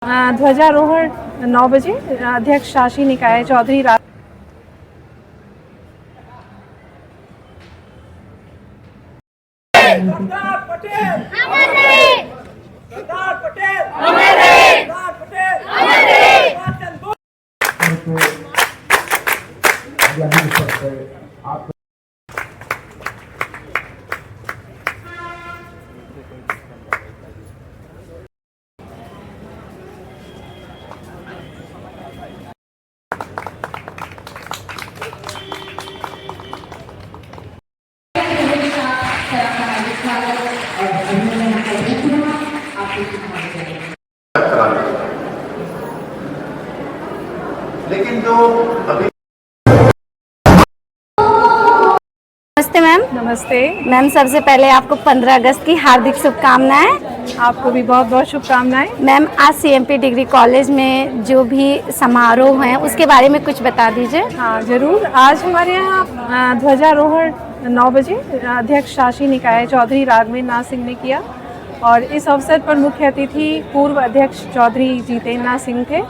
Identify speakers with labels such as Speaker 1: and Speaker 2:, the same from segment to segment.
Speaker 1: ध्वजारोहण 9 बजे अध्यक्ष शासी निकाय चौधरी
Speaker 2: सरदार पटेल अमर रहे। सरदार पटेल अमर रहे। सरदार पटेल अमर रहे।
Speaker 3: लेकिन जो अभी
Speaker 4: नमस्ते मैम।
Speaker 1: नमस्ते
Speaker 4: मैम, सबसे पहले आपको 15 अगस्त की हार्दिक शुभकामनाएं।
Speaker 1: आपको भी बहुत बहुत शुभकामनाएं।
Speaker 4: मैम, आज सीएमपी डिग्री कॉलेज में जो भी समारोह हैं उसके बारे में कुछ बता दीजिए।
Speaker 1: हाँ जरूर। आज हमारे यहाँ ध्वजारोहण 9 बजे अध्यक्ष शासी निकाय चौधरी राघवेंद्र नाथ सिंह ने किया और इस अवसर पर मुख्य अतिथि पूर्व अध्यक्ष चौधरी जितेंद्र नाथ सिंह थे।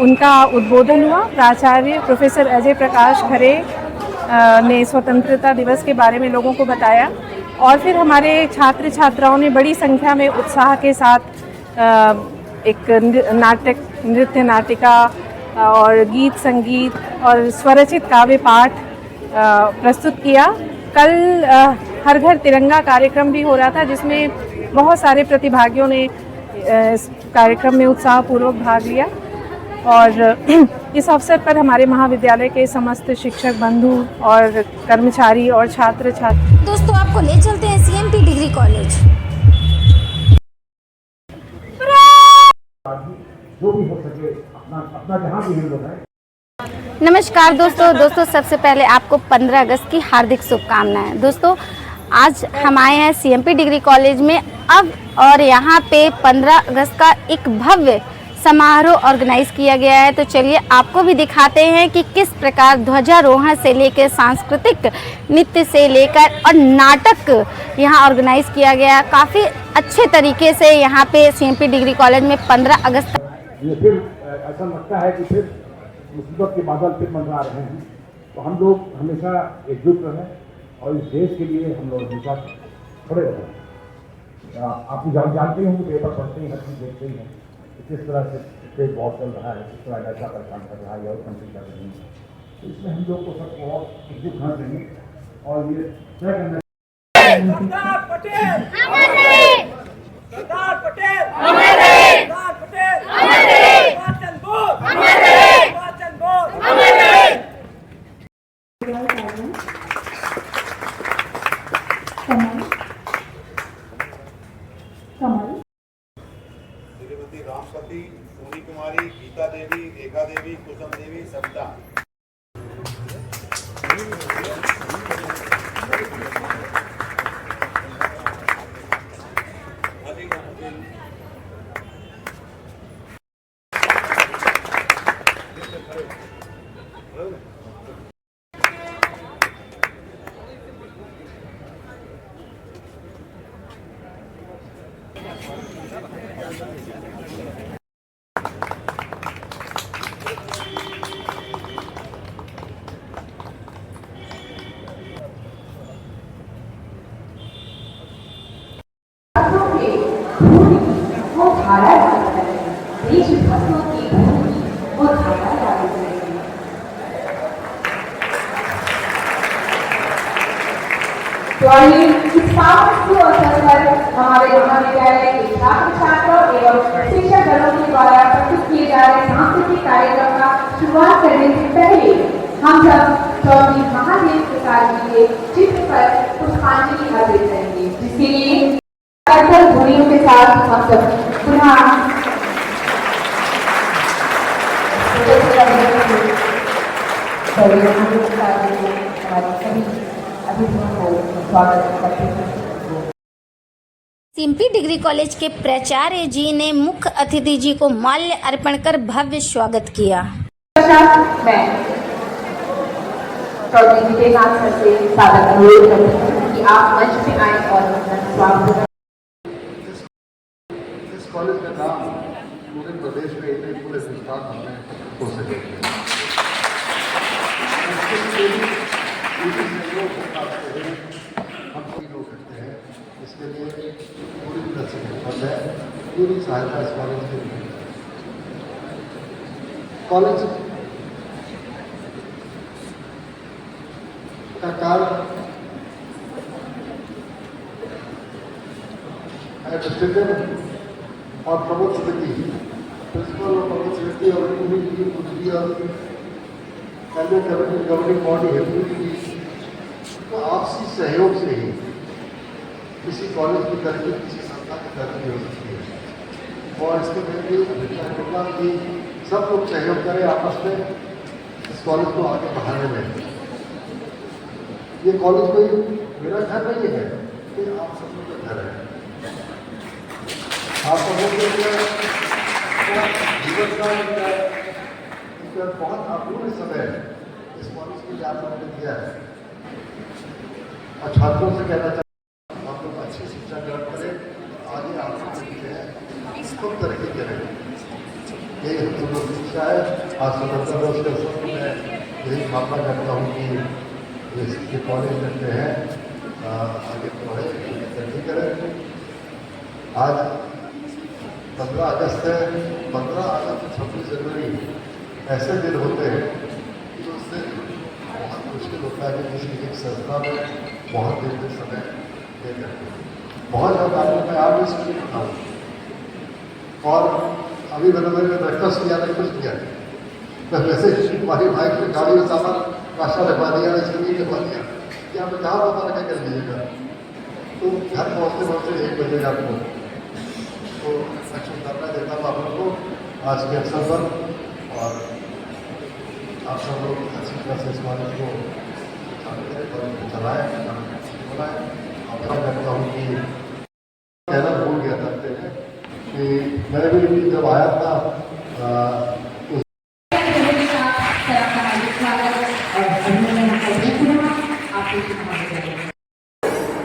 Speaker 1: उनका उद्बोधन हुआ। प्राचार्य प्रोफेसर अजय प्रकाश खरे ने स्वतंत्रता दिवस के बारे में लोगों को बताया और फिर हमारे छात्र छात्राओं ने बड़ी संख्या में उत्साह के साथ एक नाटक, नृत्य नाटिका और गीत संगीत और स्वरचित काव्य पाठ प्रस्तुत किया। कल हर घर तिरंगा कार्यक्रम भी हो रहा था जिसमें बहुत सारे प्रतिभागियों ने इस कार्यक्रम में उत्साहपूर्वक भाग लिया और इस अवसर पर हमारे महाविद्यालय के समस्त शिक्षक बंधु और कर्मचारी और छात्र
Speaker 4: दोस्तों, आपको ले चलते हैं सीएमपी डिग्री कॉलेज।
Speaker 3: जो भी हो सके अपना जहाँ भी हम लोग हैं।
Speaker 4: नमस्कार दोस्तों, सबसे पहले आपको 15 अगस्त की हार्दिक शुभकामनाएं। दोस्तों, आज हम आए हैं सीएमपी डिग्री कॉलेज में अब और यहाँ पे 15 अगस्त का एक भव्य समारोह ऑर्गेनाइज किया गया है। तो चलिए आपको भी दिखाते हैं कि किस प्रकार ध्वजारोहण से लेकर सांस्कृतिक नृत्य से लेकर और नाटक यहाँ ऑर्गेनाइज किया गया। काफ़ी अच्छे तरीके से यहाँ पे सीएमपी डिग्री कॉलेज में 15 अगस्त
Speaker 3: ये फिर ऐसा लगता है कि फिर मुसीबत के बादल फिर मंडरा रहे हैं। तो हम लोग हमेशा एकजुट रहें और इस देश के लिए हम लोग हमेशा खड़े रहें। आप जानते ही होंगे, पेपर पढ़ते ही हर चीज़ देखते ही हैं किस तरह से स्टेट वॉर चल रहा है, किस तरह ऐसा परेशान कर रहा है और कंट्री कर रही है। तो इसमें हम लोग को सबको और एकजुट होना चाहिए और ये तय करना।
Speaker 2: सरदार पटेल अमर रहे। सरदार पटेल अमर रहे। सरदार पटेल अमर रहे। वाचन बोल अमर रहे। वाचन बोल अमर रहे।
Speaker 3: श्रीमती रामपति, सोनी कुमारी, गीता देवी, रेखा देवी, कुसुम देवी, सविता।
Speaker 5: तो इस पावन अवसर पर हमारे महाविद्यालय के छात्र छात्राओं एवं शिक्षक दलों के द्वारा प्रस्तुत किए जा रहे सांस्कृतिक कार्यक्रम का शुरुआत करने से पहले हम सब चौधरी महादेव प्रसाद जी के चित्र पर पुष्पांजलि अर्पित करेंगे, जिसके लिए ध्वनियों के साथ हम सब पुनः
Speaker 4: सीएमपी डिग्री कॉलेज के प्राचार्य जी ने मुख्य अतिथि जी को माल्य अर्पण कर भव्य स्वागत किया।
Speaker 5: मैं चौधरी जितेंद्र नाथ सर से सादर अनुरोध करती हूँ कि आप मंच पे आए और अपना स्वागत।
Speaker 3: इस कॉलेज का नाम
Speaker 6: पूरे प्रदेश में इतने पूरे हिंदुस्तान में हो सके। हम तीन हो सकते हैं, इसके लिए पूरी तरह से निर्भर है, पूरी सहायता इस कॉलेज के लिए। कॉलेज का कार्य और प्रमुख समिति, प्रिंसिपल और प्रमुख समिति और पूरी टीम और गवर्निंग बॉडी है पूरी, तो आपसी सहयोग से ही किसी कॉलेज की तरक्की, किसी संस्था की तरक्की हो सकती है। और इसके लिए भी अभिप्राय होगा कि सब लोग सहयोग करें आपस में इस कॉलेज को आगे बढ़ाने में। ये कॉलेज कोई मेरा घर नहीं है, ये आप सब लोग का घर है। आप सब लोग जीवन का बहुत अपूर्ण समय इस कॉलेज के लिए आप लोगों ने दिया है। और छात्रों से कहना चाहता हूँ, आप लोग अच्छी शिक्षा ग्रहण करें, आगे आप लोग खूब तरक्की करें। यही हम सब लोग शिक्षा है। आज स्वतंत्रता दिवस के अवसर पर मैं यही कामना करता हूँ कि ये कॉलेज में हैं आगे बढ़े, तरक्की करें। आज 15 अगस्त है, 15 अगस्त 26 जनवरी ऐसे दिन होते हैं कि उससे बहुत मुश्किल होता है कि किसी एक संस्था में बहुत दिन से समय दे करके बहुत ज़्यादा मैं आज भी स्कूल बताऊँ। और अभी मैंने ब्रेकफास्ट किया नहीं, कुछ किया तो वैसे हमारी भाई की गाड़ी में सामान नाश्ता रखवा दिया, स्कूल रखवा दिया कि आप जहाँ पता रखा कर लीजिएगा। तो घर पहुँचते पहुँचते 1 बजेगा आपको। तो मैं शुभकामनाएं देता हूँ आप लोगों को आज के अवसर पर, और आप सब लोग अच्छी तरह से इस कॉलेज को चलाएँ बनाएँ। आशा करता हूँ कि कहना भूल गया करते हैं कि मैं भी जब आया था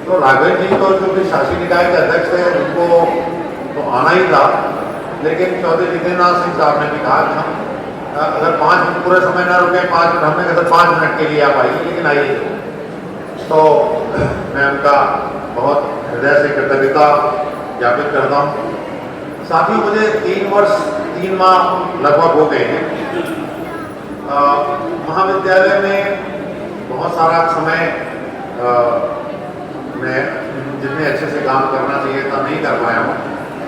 Speaker 7: तो राघव जी तो जो कि शासी निकाय के अध्यक्ष थे उनको तो आना ही था, लेकिन चौधरी जितेंद्रनाथ सिंह साहब ने भी कहा कि हम अगर 5 मिनट पूरे समय ना रुके, 5 मिनट हमने कहा 5 मिनट के लिए आप आइए, लेकिन आइए। तो मैं उनका बहुत हृदय से कृतज्ञता ज्ञापित करता हूँ। साथ ही मुझे 3 माह लगभग हो गए हैं महाविद्यालय में। बहुत सारा समय मैं जितने अच्छे से काम करना चाहिए था नहीं कर पाया हूँ,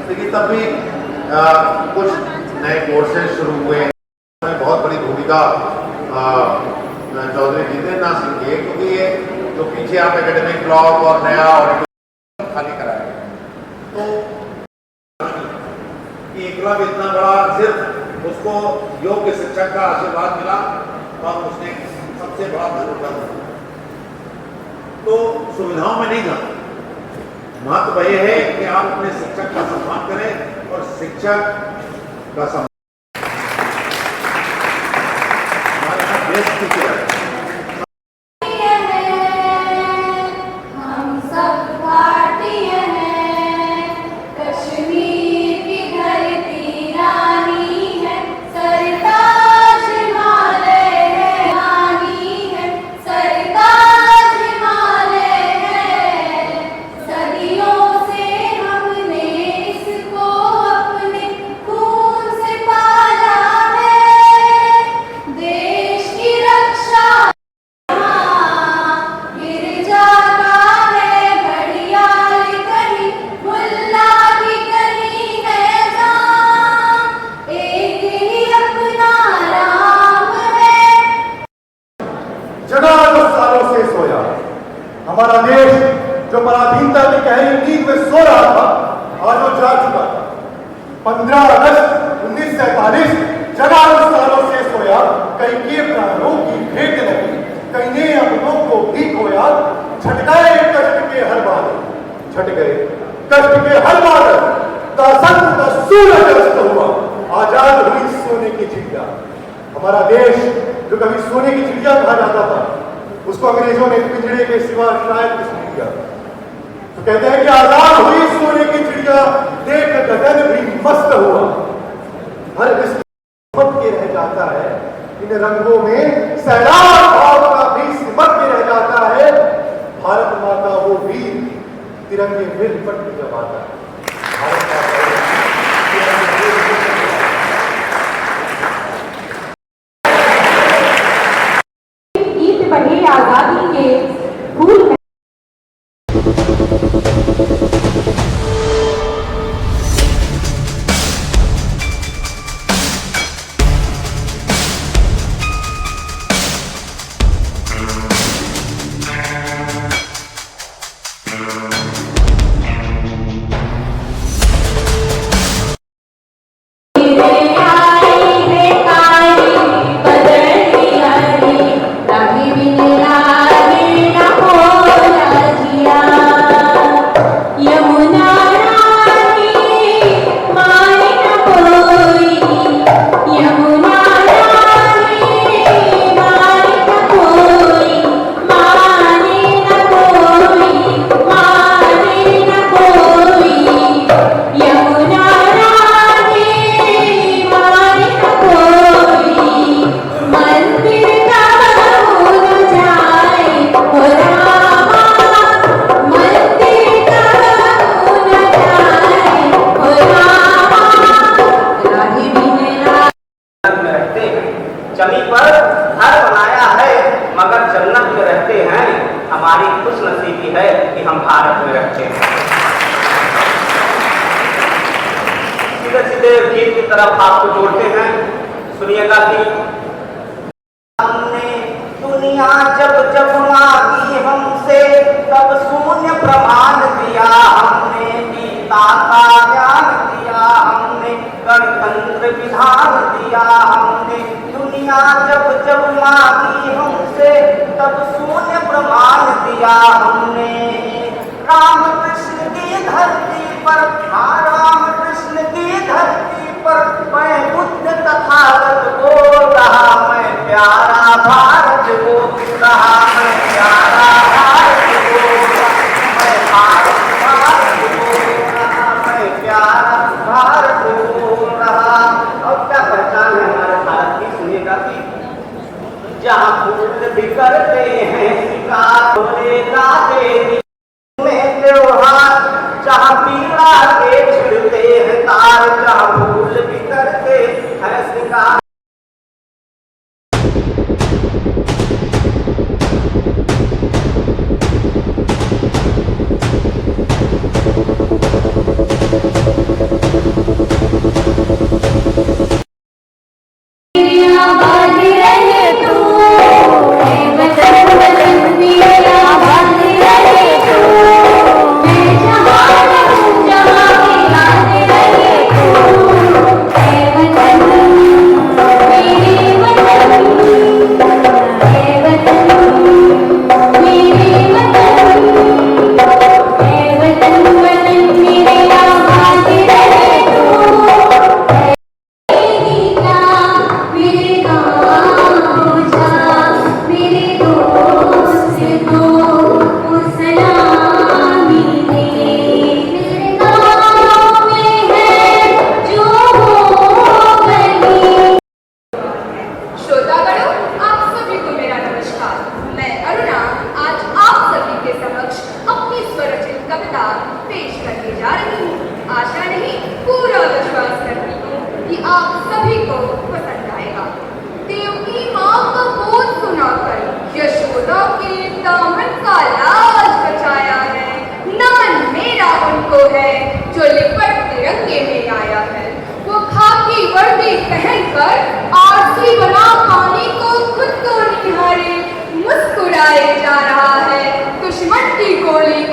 Speaker 7: लेकिन तब भी कुछ नए कोर्सेज शुरू हुए। बहुत बड़ी भूमिका चौधरी जितेंद्रनाथ सिंह की है, क्योंकि ये जो पीछे आप एकेडमिक ब्लॉक और नया ऑडिटोरियम खाली कराया, तो एकलव्य इतना बड़ा, सिर्फ उसको योग्य शिक्षक का आशीर्वाद मिला और उसने सबसे बड़ा धन। तो सुविधाओं में नहीं था, महत्व यह है कि आप अपने शिक्षक का सम्मान करें और शिक्षक का सम्मान हमारे यहाँ देश की क्या है।
Speaker 8: हमारा देश जो पराधीनता की गहरी नींद में सो रहा था, आज वो जा चुका था। 15 अगस्त 1947 जगा उस सालों से सोया, कई के प्राणों की भेंट लगी, कई ने अपनों को भी खोया। छट गए कष्ट के हर बादल, छट गए कष्ट के हर बादल, दासत्व का सूरज अस्त हुआ, आजाद हुई सोने की चिड़िया। हमारा देश जो कभी सोने की चिड़िया कहा जाता था, उसको अंग्रेजों ने पिंजरे के सिवा शायद कुछ नहीं किया। तो कहते हैं कि आजाद हुई सोने की चिड़िया, देख गगन भी मस्त हुआ। इन रंगों में सैलाब भाव का भी सिमट के रह जाता है। भारत माता वो वीर तिरंगे में लिपट के जब आता है। भारत माता
Speaker 5: गीत बहे आजादी के फूल में
Speaker 9: जमी पर घर बनाया है मगर जन्नत में रहते हैं। हमारी खुशनसीबी है कि हम भारत में रहते हैं। सीधे सीधे गीत की तरफ आपको जोड़ते हैं, सुनिएगा कि हमने दुनिया जब जब मांगी हमसे तब शून्य प्रमाण दिया हमने, गीता का ज्ञान दिया हमने, गणतंत्र विधान दिया हमने। दुनिया जब जब मांगी हमसे तब शून्य प्रमाण दिया हमने। राम कृष्ण की धरती पर, हाँ राम कृष्ण की धरती पर मैं बुद्ध तथागत बोल रहा, मैं प्यारा भारत बोल रहा, मैं प्यारा भारत बोल रहा, मैं भारत बोल रहा, मैं प्यारा भारत बोल रहा। और क्या पहचान है हमारे भारत की, सुनिएगा कि जहाँ फूल बिखरते हैं शिकार बोलेगा देवी में त्योहार, जहाँ पीड़ा के छिड़ते हैं तार, जहाँ फूल बिखरते हैं शिकार।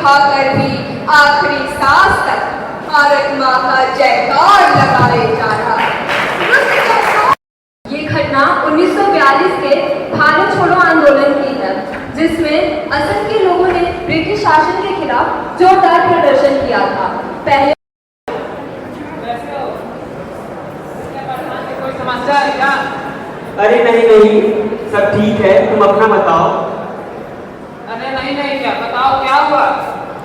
Speaker 5: खाकर भी आखिरी सांस तक भारत माँ का जयकार लगाए जा रहा है। ये घटना 1942 के भारत छोड़ो आंदोलन की है, जिसमें असम के लोगों ने ब्रिटिश शासन के खिलाफ जोरदार प्रदर्शन किया था। पहले
Speaker 2: कोई समस्या है क्या?
Speaker 9: अरे नहीं नहीं, सब ठीक है, तुम अपना बताओ।
Speaker 2: अरे नहीं नहीं, क्या बताओ, क्या हुआ?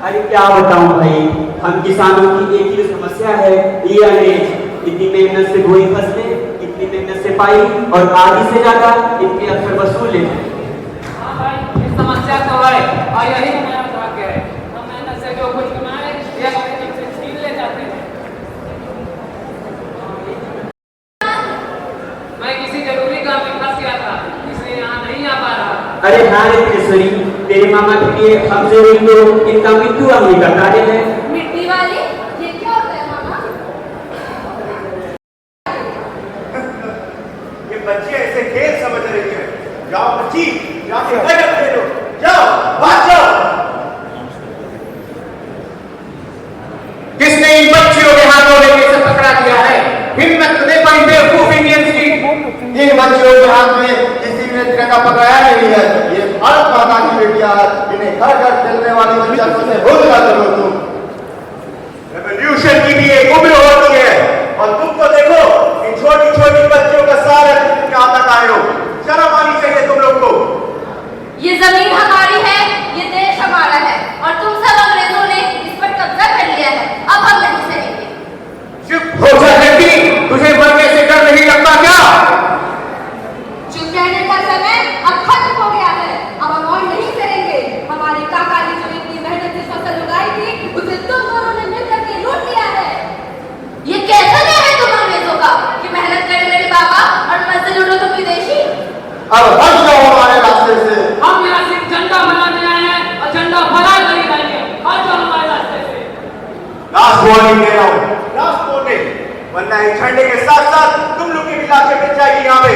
Speaker 9: अरे क्या बताऊं भाई, हम किसानों की एक ही समस्या है, ये अनेज। इतनी मेहनत से बोई फसलें, इतनी मेहनत से सिपाही और आधी से ज्यादा इनके अक्सर वसूले हैं।
Speaker 10: समस्या तो है और यही हमारा भाग्य है। हम मेहनत से जो कुछ कमाए ये हमसे छीन ले जाते हैं। मैं किसी जरूरी काम में फंस गया था इसलिए यहाँ नहीं आ पा रहा।
Speaker 9: अरे हाँ रे किशोरी, तेरे मामा के लिए हम जरूरी तो इनका मृत्यु अंगीकार कार्य है।
Speaker 4: मिट्टी वाली ये क्या होता है मामा?
Speaker 8: ये बच्चे ऐसे खेल समझ रही है। जाओ बच्ची, जाके बैठ खेलो, जाओ भाग जाओ। किसने इन बच्चियों के हाथों में कैसे पकड़ा दिया है? हिम्मत ने पाई बेवकूफ इंडियंस की। इन बच्चियों के हाथ में किसी ने तिरंगा पकड़ाया नहीं है। ये भारत माता की बेटियां हैं। इन्हें घर घर खेलने वाली बच्चियों से भूल ना करो तुम। रेवोल्यूशन की भी एक उम्र होती है और तुम तो देखो इन छोटी छोटी बच्चियों का सारा क्या तक आए हो। शर्म आनी चाहिए तुम लोग को।
Speaker 4: ये जमीन हमारी है, ये देश हमारा है और तुम सब अंग्रेजों ने इस पर कब्जा कर लिया है। अब हम नहीं सहेंगे।
Speaker 8: चुप हो जा लड़की, तुझे मरने से डर नहीं लगता क्या?
Speaker 4: चुप रहने का समय अब खत्म हो गया है। अब हम और नहीं करेंगे। हमारे काका ने जो इतनी मेहनत से फसल उगाई थी उसे तुम दोनों ने मिलकर के लूट लिया है। ये कैसा न्याय है तुम अंग्रेजों का कि मेहनत करे मेरे बाबा और पैसे लूटो तुम विदेशी?
Speaker 8: अब हट जाओ हमारे रास्ते से।
Speaker 10: हम यहाँ सिर्फ झंडा बनाने आए हैं और झंडा फहरा नहीं जाएंगे। हट जाओ हमारे रास्ते से।
Speaker 8: लास्ट वार्निंग दे रहा हूँ, लास्ट वार्निंग, वरना इस झंडे के साथ साथ तुम लोग की भी लाशें मिल जाएगी यहाँ पे।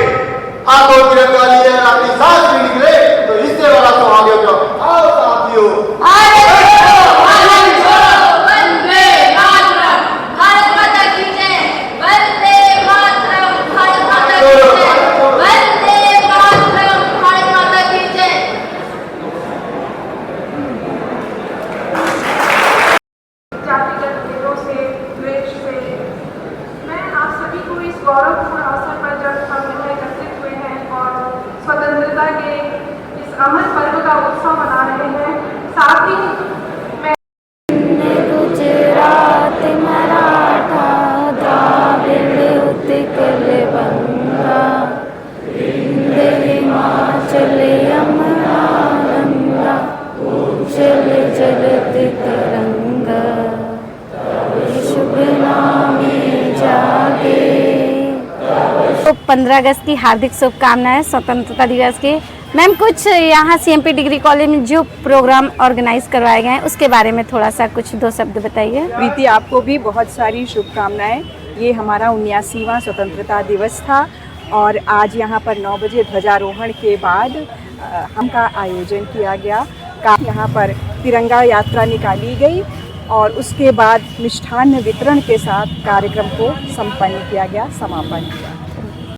Speaker 8: हाथों तिरंगा लिए अपनी सांस भी निकले तो इससे वाला तो आगे जाओ। आओ साथियों,
Speaker 4: वंदे मातरम, भारत माता की जय। वंदे मातरम, भारत माता की जय। वंदे मातरम, भारत माता की जय।
Speaker 1: जातिगत भेदों से, द्वेष से, मैं आप सभी को इस गौरवपूर्ण अवसर पर जब हम यहाँ एकत्रित हुए हैं और स्वतंत्रता के इस अमर पर्व का उत्सव मना रहे हैं, साथ ही मैं
Speaker 4: गुजरात, मराठा, द्राविड़, उत्कल, बंगा, विंध्य, हिमाचल, यमुना, गंगा, उज्जल जलत तरंगा, शुभ नामे जागे। तो 15 अगस्त की हार्दिक शुभकामनाएं स्वतंत्रता दिवस के। मैम, कुछ यहाँ सीएमपी डिग्री कॉलेज में जो प्रोग्राम ऑर्गेनाइज करवाए गए हैं उसके बारे में थोड़ा सा कुछ दो शब्द बताइए।
Speaker 11: प्रीति, आपको भी बहुत सारी शुभकामनाएं। ये हमारा 79वां स्वतंत्रता दिवस था और आज यहाँ पर 9 बजे ध्वजारोहण के बाद हम का आयोजन किया गया। यहाँ पर तिरंगा यात्रा निकाली गई और उसके बाद मिष्ठान्न वितरण के साथ कार्यक्रम को संपन्न किया गया, समापन किया।